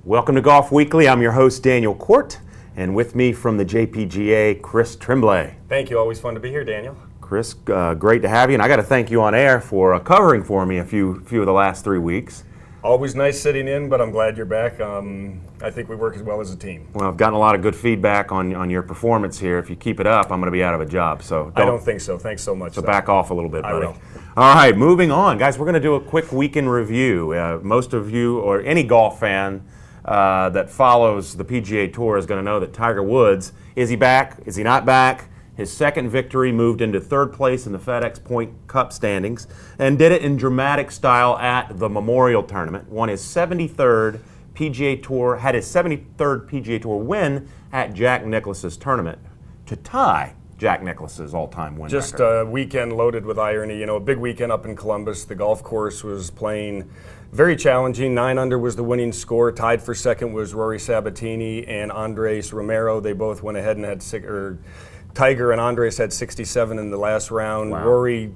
Welcome to Golf Weekly. I'm your host, Daniel Cort, and with me from the JPGA, Chris Tremblay. Thank you. Always fun to be here, Daniel. Chris, great to have you, and I got to thank you on air for covering for me a few of the last 3 weeks. Always nice sitting in, but I'm glad you're back. I think we work as well as a team. Well, I've gotten a lot of good feedback on your performance here. If you keep it up, I'm going to be out of a job. So I don't think so. Thanks so much. So back off a little bit, buddy. I will. All right, moving on. Guys, we're going to do a quick weekend review. Most of you, or any golf fan that follows the PGA Tour, is going to know that Tiger Woods, is he back? Is he not back? His second victory moved into third place in the FedEx Point Cup standings and did it in dramatic style at the Memorial Tournament. Won his 73rd PGA Tour, had his 73rd PGA Tour win at Jack Nicklaus's tournament to tie Jack Nicklaus's all-time win Just record. a weekend loaded with irony. You know, a big weekend up in Columbus. The golf course was playing very challenging. 9 under was the winning score. Tied for second was Rory Sabatini and Andres Romero. They both went ahead and had Tiger and Andres had 67 in the last round. Wow. Rory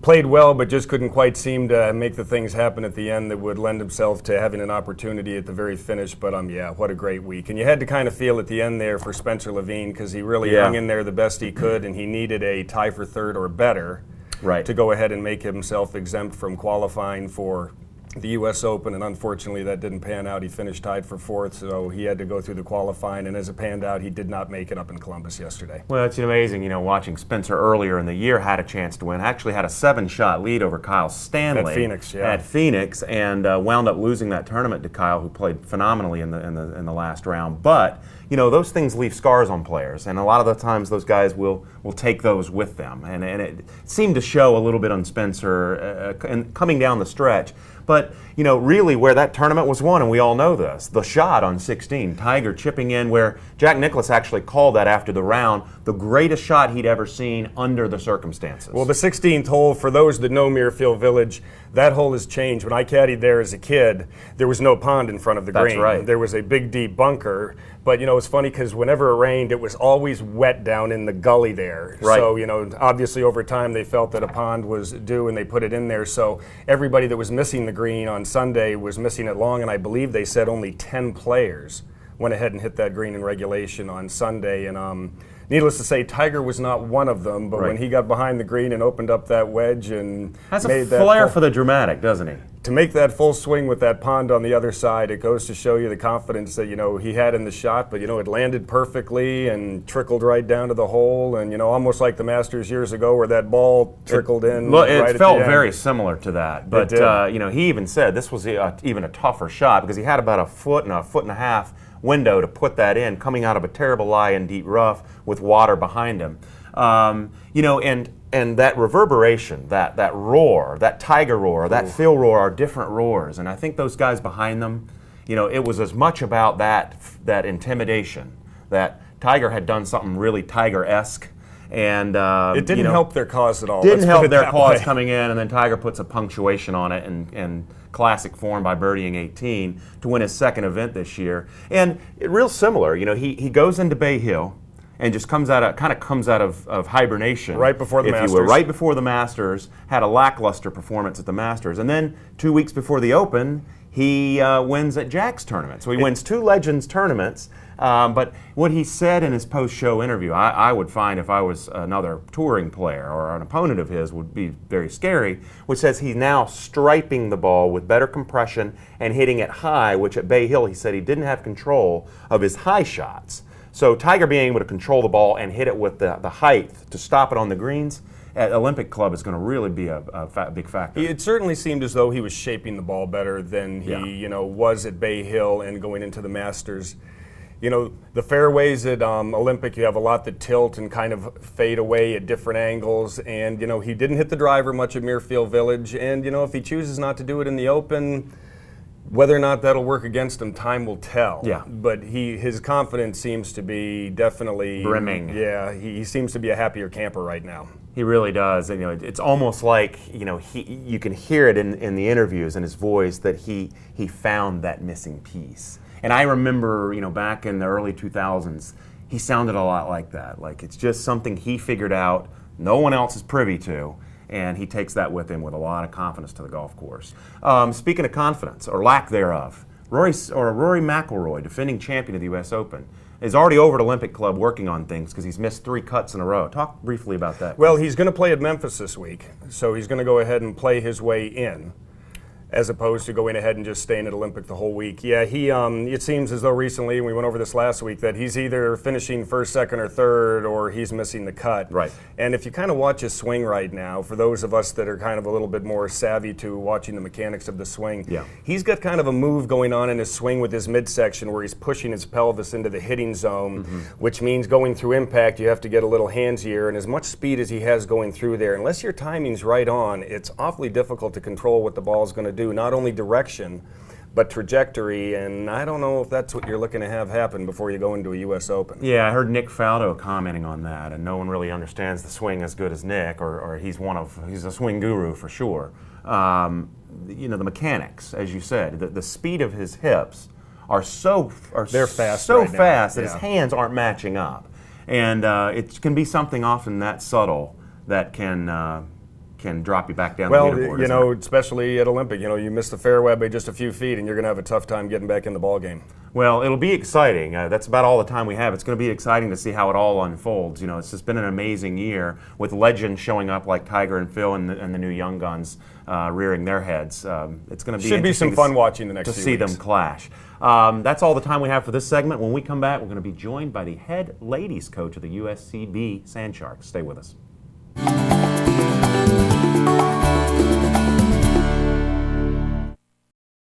played well, but just couldn't quite seem to make the things happen at the end that would lend himself to having an opportunity at the very finish. But yeah, what a great week. And you had to kind of feel at the end there for Spencer Levine, because he really hung in there the best he could, and he needed a tie for third or better to go ahead and make himself exempt from qualifying for the U.S. Open, and unfortunately that didn't pan out. He finished tied for fourth, so he had to go through the qualifying, and as it panned out, he did not make it up in Columbus yesterday. Well, it's amazing, you know, watching Spencer earlier in the year had a chance to win. Actually had a 7-shot lead over Kyle Stanley. At Phoenix, yeah. At Phoenix, and wound up losing that tournament to Kyle, who played phenomenally in the last round. But, you know, those things leave scars on players, and a lot of the times those guys will take those with them. And it seemed to show a little bit on Spencer and coming down the stretch. But, you know, really where that tournament was won, and we all know this, the shot on 16, Tiger chipping in, where Jack Nicklaus actually called that after the round the greatest shot he'd ever seen under the circumstances. Well, the 16th hole, for those that know Muirfield Village, that hole has changed. When I caddied there as a kid, there was no pond in front of the green. That's right. There was a big, deep bunker. But, you know, it's funny because whenever it rained, it was always wet down in the gully there. Right. So, you know, obviously over time they felt that a pond was due and they put it in there. So everybody that was missing the green on Sunday was missing it long, and I believe they said only 10 players went ahead and hit that green in regulation on Sunday. And needless to say, Tiger was not one of them, but when he got behind the green and opened up that wedge and has a made that flair for the dramatic, doesn't he? To make that full swing with that pond on the other side, it goes to show you the confidence that, you know, he had in the shot. But, you know, it landed perfectly and trickled right down to the hole, and, you know, almost like the Masters years ago where that ball trickled in. It felt very similar to that. But, you know, he even said this was even a tougher shot because he had about a foot and a half window to put that in, coming out of a terrible lie in deep rough with water behind him. You know, and that reverberation, that roar, that Tiger roar, that Phil roar are different roars. And I think those guys behind them, you know, it was as much about that intimidation, that Tiger had done something really Tiger-esque. And it didn't help their cause at all. Didn't help their cause coming in, and then Tiger puts a punctuation on it in classic form by birdieing 18 to win his second event this year. And real similar, you know, he goes into Bay Hill and just comes out of hibernation right before the Masters. Right before the Masters, had a lackluster performance at the Masters, and then 2 weeks before the Open, he wins at Jack's tournament. So he wins 2 Legends tournaments. But what he said in his post-show interview, I would find if I was another touring player or an opponent of his, would be very scary, which says he's now striping the ball with better compression and hitting it high, which at Bay Hill he said he didn't have control of his high shots. So Tiger being able to control the ball and hit it with the height to stop it on the greens at Olympic Club is going to really be a big factor. It certainly seemed as though he was shaping the ball better than he you know, was at Bay Hill and going into the Masters. You know, the fairways at Olympic, you have a lot that tilt and kind of fade away at different angles. And, you know, he didn't hit the driver much at Muirfield Village. And, you know, if he chooses not to do it in the Open, whether or not that'll work against him, time will tell. Yeah. But his confidence seems to be definitely brimming. Yeah, he seems to be a happier camper right now. He really does. And, you know, it's almost like, you know, you can hear it in the interviews in his voice that he found that missing piece. And I remember, you know, back in the early 2000s, he sounded a lot like that. Like it's just something he figured out, no one else is privy to, and he takes that with him with a lot of confidence to the golf course. Speaking of confidence, or lack thereof, Rory McIlroy, defending champion of the U.S. Open, is already over at Olympic Club working on things because he's missed 3 cuts in a row. Talk briefly about that. Well, he's going to play at Memphis this week, so he's going to go ahead and play his way in, as opposed to going ahead and just staying at Olympic the whole week. Yeah, it seems as though recently, and we went over this last week, that he's either finishing first, second, or third, or he's missing the cut. Right. And if you kind of watch his swing right now, for those of us that are kind of a little bit more savvy to watching the mechanics of the swing, yeah, he's got kind of a move going on in his swing with his midsection where he's pushing his pelvis into the hitting zone, which means going through impact, you have to get a little handsier, and as much speed as he has going through there, unless your timing's right on, it's awfully difficult to control what the ball's going to do. Not only direction, but trajectory, and I don't know if that's what you're looking to have happen before you go into a U.S. Open. Yeah, I heard Nick Faldo commenting on that, and no one really understands the swing as good as Nick, or he's a swing guru for sure. You know, the mechanics, as you said, the speed of his hips they're fast so right fast that his hands aren't matching up, and it can be something often that subtle that can drop you back down the leaderboard. Well, you know, especially at Olympic, you know, you miss the fairway by just a few feet and you're going to have a tough time getting back in the ball game. Well, it'll be exciting. That's about all the time we have. It's going to be exciting to see how it all unfolds. You know, it's just been an amazing year with legends showing up like Tiger and Phil and the new young guns rearing their heads. It's going to be should be some fun watching the next to few see weeks. them clash. That's all the time we have for this segment. When we come back, we're going to be joined by the head ladies coach of the USCB Sand Sharks. Stay with us.